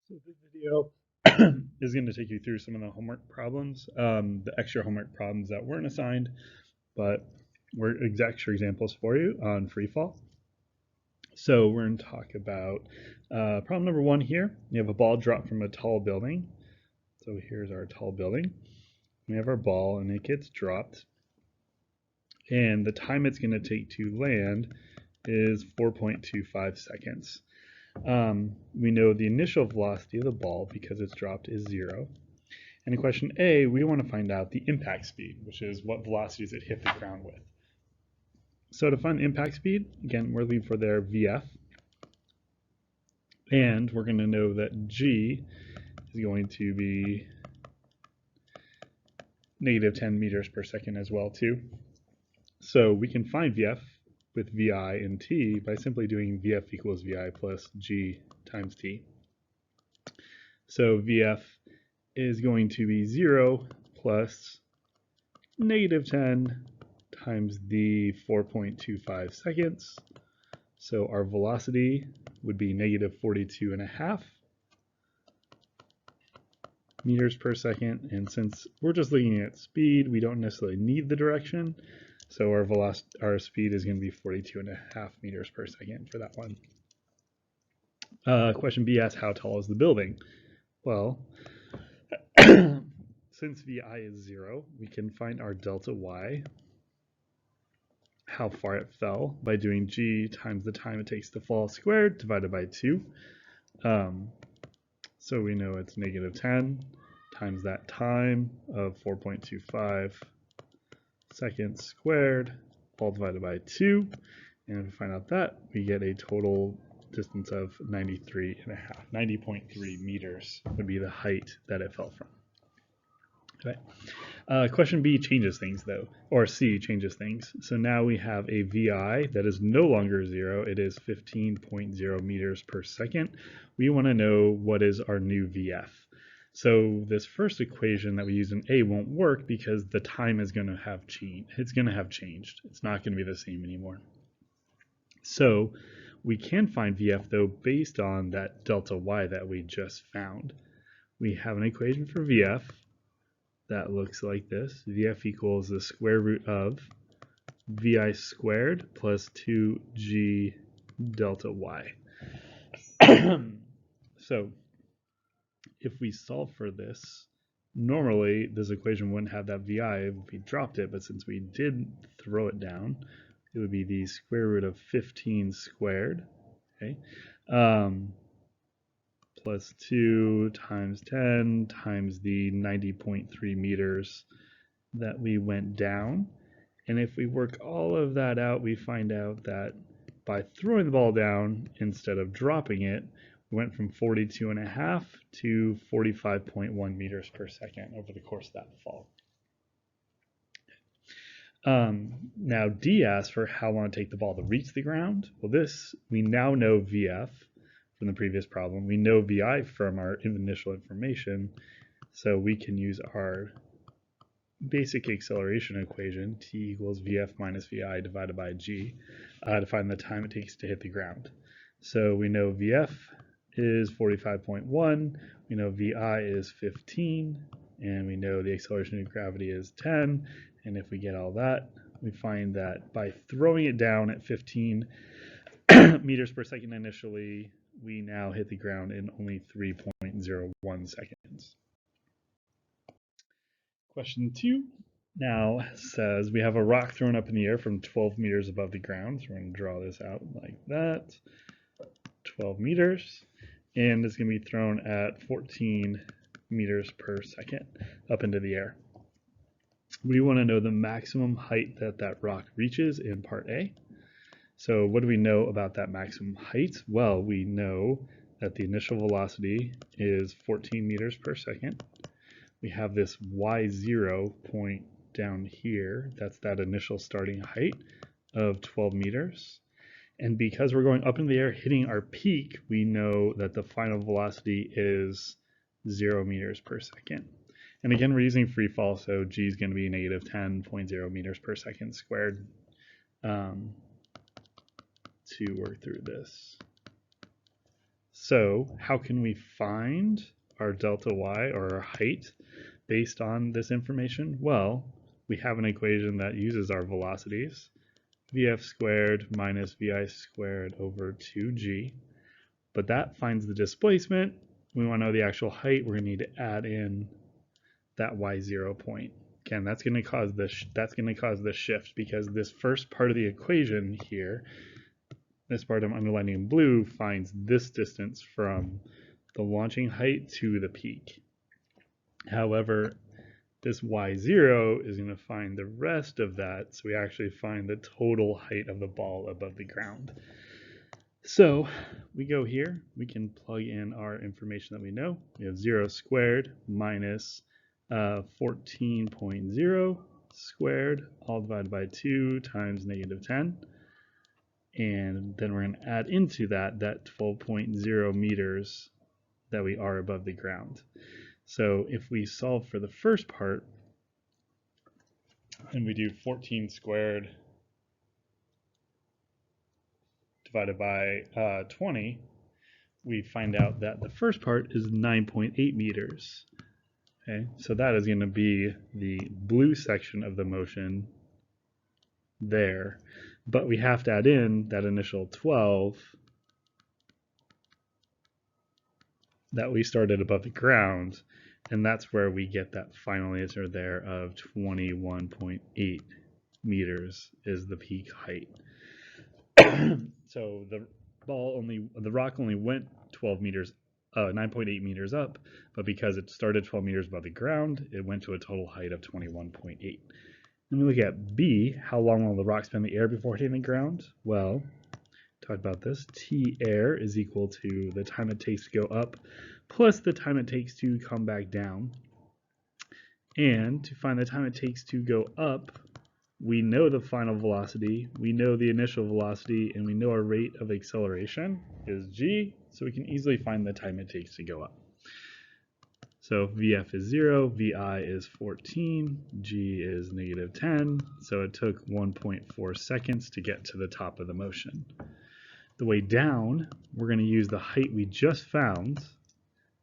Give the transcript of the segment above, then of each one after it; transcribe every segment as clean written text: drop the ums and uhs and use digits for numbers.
So this video is going to take you through some of the homework problems, the extra homework problems that weren't assigned, but were extra examples for you on free fall. So we're going to talk about problem number one here. You have a ball dropped from a tall building. So here's our tall building. We have our ball and it gets dropped. And the time it's going to take to land is 4.25 seconds. We know the initial velocity of the ball, because it's dropped, is 0. And in question A, we want to find out the impact speed, which is what velocity does it hit the ground with. So to find the impact speed, again, we're looking for their VF. And we're going to know that G is going to be negative 10 meters per second as well, too. So we can find VF with VI and T by simply doing VF equals VI plus G times T. So VF is going to be 0 plus negative 10 times the 4.25 seconds. So our velocity would be negative 42.5 meters per second. And since we're just looking at speed, we don't necessarily need the direction. So our speed is going to be 42.5 meters per second for that one. Question B asks, how tall is the building? Well, since VI is 0, we can find our delta Y, how far it fell, by doing G times the time it takes to fall squared divided by 2. So we know it's negative 10 times that time of 4.25 seconds squared, all divided by 2. And if we find out that, we get a total distance of 90.3 meters would be the height that it fell from. Okay. Question B changes things, though, or C changes things. So now we have a VI that is no longer 0. It is 15.0 meters per second. We want to know what is our new VF. So this first equation that we use in A won't work because the time is going to have changed. It's going to have changed. It's not going to be the same anymore. So we can find VF, though, based on that delta Y that we just found. We have an equation for VF that looks like this. VF equals the square root of VI squared plus 2G delta Y. So if we solve for this, normally this equation wouldn't have that VI if we dropped it, but since we did throw it down, it would be the square root of 15 squared, okay, plus 2 times 10 times the 90.3 meters that we went down. And if we work all of that out, we find out that by throwing the ball down instead of dropping it, we went from 42.5 to 45.1 meters per second over the course of that fall. Now D asks for how long it take the ball to reach the ground. Well, this, we now know VF from the previous problem. We know VI from our initial information, so we can use our basic acceleration equation, T equals VF minus VI divided by G, to find the time it takes to hit the ground. So we know VF is 45.1, we know VI is 15, and we know the acceleration of gravity is 10. And if we get all that, we find that by throwing it down at 15 meters per second initially, we now hit the ground in only 3.01 seconds. Question 2 now says we have a rock thrown up in the air from 12 meters above the ground. So we're going to draw this out like that. 12 meters. And it's going to be thrown at 14 meters per second up into the air. We want to know the maximum height that that rock reaches in part A. So what do we know about that maximum height? Well, we know that the initial velocity is 14 meters per second. We have this y0 point down here. That's that initial starting height of 12 meters. And because we're going up in the air hitting our peak, we know that the final velocity is 0 meters per second. And again, we're using free fall, so G is going to be negative 10.0 meters per second squared to work through this. So how can we find our delta y, or our height, based on this information? Well, we have an equation that uses our velocities, vf squared minus vi squared over 2g, but that finds the displacement. We want to know the actual height. We're going to need to add in that y0 point. Again, that's going to cause this shift, because this first part of the equation here, this part I'm underlining in blue, finds this distance from the launching height to the peak. However, this y0 is going to find the rest of that, so we actually find the total height of the ball above the ground. So we go here, we can plug in our information that we know. We have 0 squared minus 14.0 squared, all divided by 2 times negative 10. And then we're going to add into that 12.0 meters that we are above the ground. So if we solve for the first part, and we do 14 squared divided by 20, we find out that the first part is 9.8 meters. Okay, so that is going to be the blue section of the motion there, but we have to add in that initial 12 that we started above the ground, and that's where we get that final answer there of 21.8 meters is the peak height. So the rock only went 9.8 meters up, but because it started 12 meters above the ground, it went to a total height of 21.8. Then we look at B, how long will the rock spend in the air before hitting the ground? Well, talked about this. T air is equal to the time it takes to go up plus the time it takes to come back down. And to find the time it takes to go up, we know the final velocity, we know the initial velocity, and we know our rate of acceleration is g, so we can easily find the time it takes to go up. So Vf is 0, Vi is 14, g is negative 10, so it took 1.4 seconds to get to the top of the motion. The way down, we're going to use the height we just found,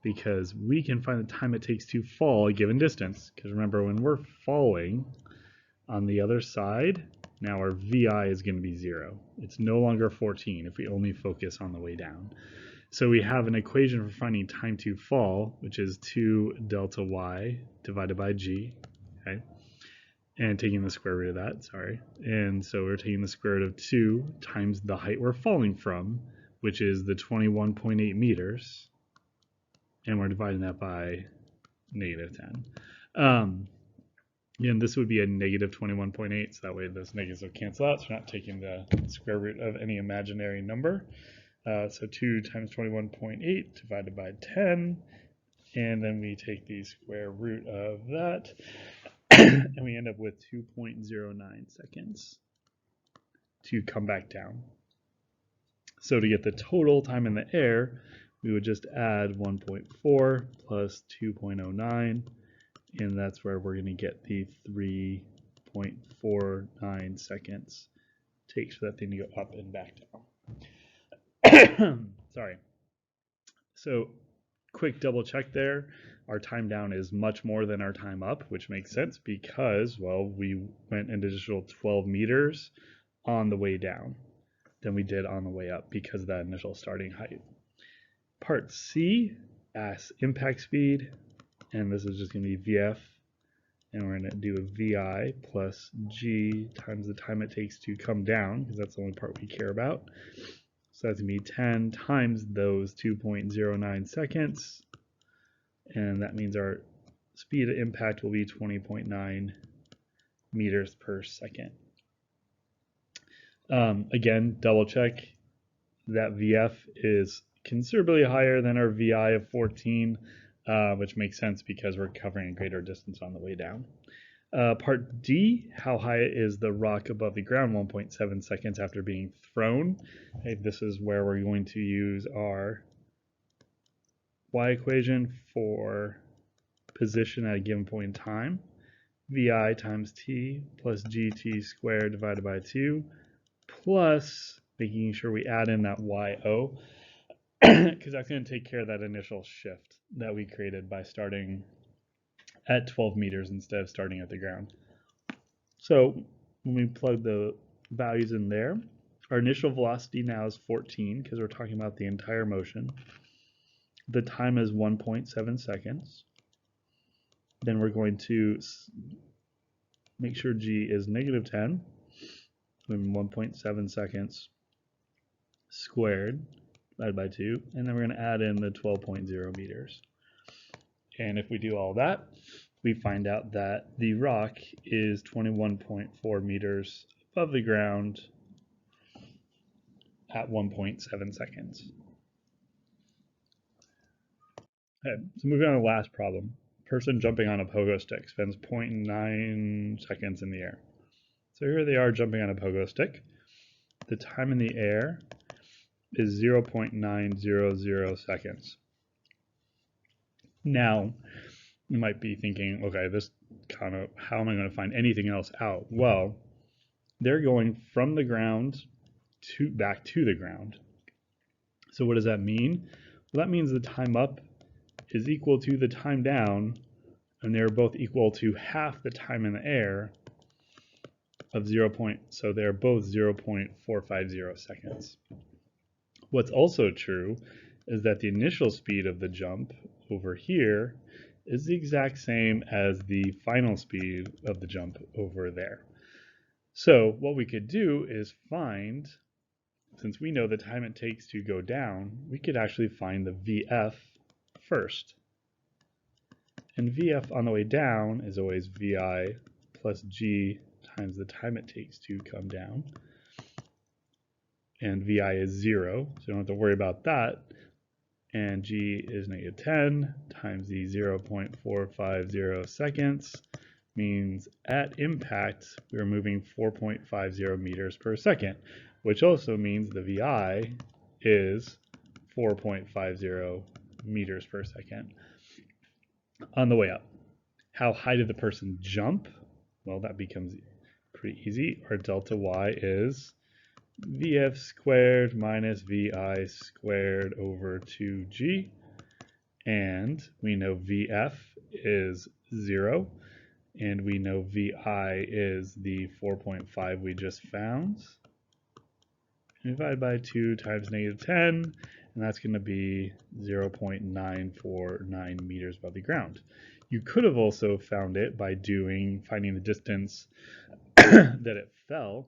because we can find the time it takes to fall a given distance. Because remember, when we're falling on the other side, now our Vi is going to be 0. It's no longer 14 if we only focus on the way down. So we have an equation for finding time to fall, which is 2 delta y divided by g, okay? And taking the square root of that, sorry. And so we're taking the square root of 2 times the height we're falling from, which is the 21.8 meters, and we're dividing that by negative 10. And this would be a negative 21.8, so that way those negatives will cancel out, so we're not taking the square root of any imaginary number. So 2 times 21.8 divided by 10, and then we take the square root of that, and we end up with 2.09 seconds to come back down. So to get the total time in the air, we would just add 1.4 plus 2.09, and that's where we're going to get the 3.49 seconds it takes for that thing to go up and back down. Sorry. So quick double check there. Our time down is much more than our time up, which makes sense because, well, we went an additional 12 meters on the way down than we did on the way up because of that initial starting height. Part C asks impact speed, and this is just going to be Vf, and we're going to do a Vi plus G times the time it takes to come down, because that's the only part we care about. So that's going to be 10 times those 2.09 seconds, and that means our speed of impact will be 20.9 meters per second. Again, double check that Vf is considerably higher than our Vi of 14, which makes sense because we're covering a greater distance on the way down. Part D, how high is the rock above the ground 1.7 seconds after being thrown? Okay, this is where we're going to use our y equation for position at a given point in time. Vi times t plus gt squared divided by 2 plus making sure we add in that yo. because that's going to take care of that initial shift that we created by starting at 12 meters instead of starting at the ground. So when we plug the values in there, our initial velocity now is 14 because we're talking about the entire motion. The time is 1.7 seconds. Then we're going to make sure g is -10, and 1.7 seconds squared divided by 2, and then we're going to add in the 12.0 meters. And if we do all that, we find out that the rock is 21.4 meters above the ground at 1.7 seconds. Okay, so moving on to the last problem. Person jumping on a pogo stick spends 0.9 seconds in the air. So here they are jumping on a pogo stick. The time in the air is 0.900 seconds. Now, you might be thinking, okay, this kind of, how am I going to find anything else out? Well, they're going from the ground back to the ground. So what does that mean? Well, that means the time up is equal to the time down, and they're both equal to half the time in the air of so they're both 0.450 seconds. What's also true is that the initial speed of the jump over here is the exact same as the final speed of the jump over there. So what we could do is find, since we know the time it takes to go down, we could actually find the VF first. And VF on the way down is always VI plus G times the time it takes to come down. And VI is 0, so you don't have to worry about that. And G is -10 times the 0.450 seconds means at impact, we're moving 4.50 meters per second, which also means the VI is 4.50 meters per second. On the way up, how high did the person jump? Well, that becomes pretty easy. Our delta y is VF squared minus VI squared over 2G. And we know VF is 0. And we know VI is the 4.5 we just found. Divided by 2 times -10. And that's going to be 0.949 meters above the ground. You could have also found it by finding the distance that it fell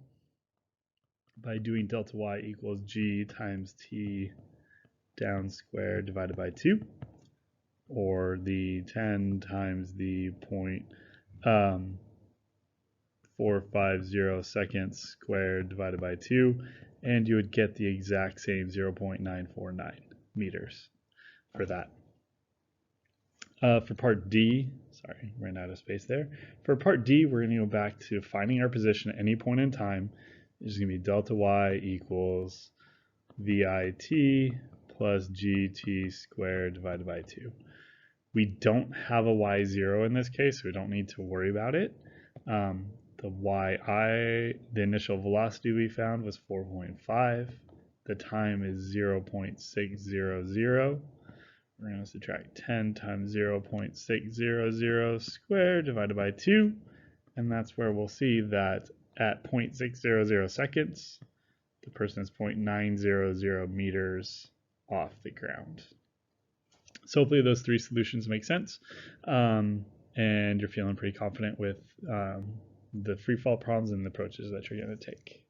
by doing delta y equals g times t down squared divided by 2, or the 10 times the 0.450 seconds squared divided by 2, and you would get the exact same 0.949 meters for that. For part D, sorry, ran out of space there. For part D, we're going to go back to finding our position at any point in time. It's going to be delta y equals VIT plus GT squared divided by 2. We don't have a y0 in this case, so we don't need to worry about it. The initial velocity we found was 4.5. The time is 0.600. We're going to subtract 10 times 0.600 squared divided by 2. And that's where we'll see that at 0.600 seconds, the person is 0.900 meters off the ground. So hopefully those three solutions make sense. And you're feeling pretty confident with the free fall problems and the approaches that you're going to take.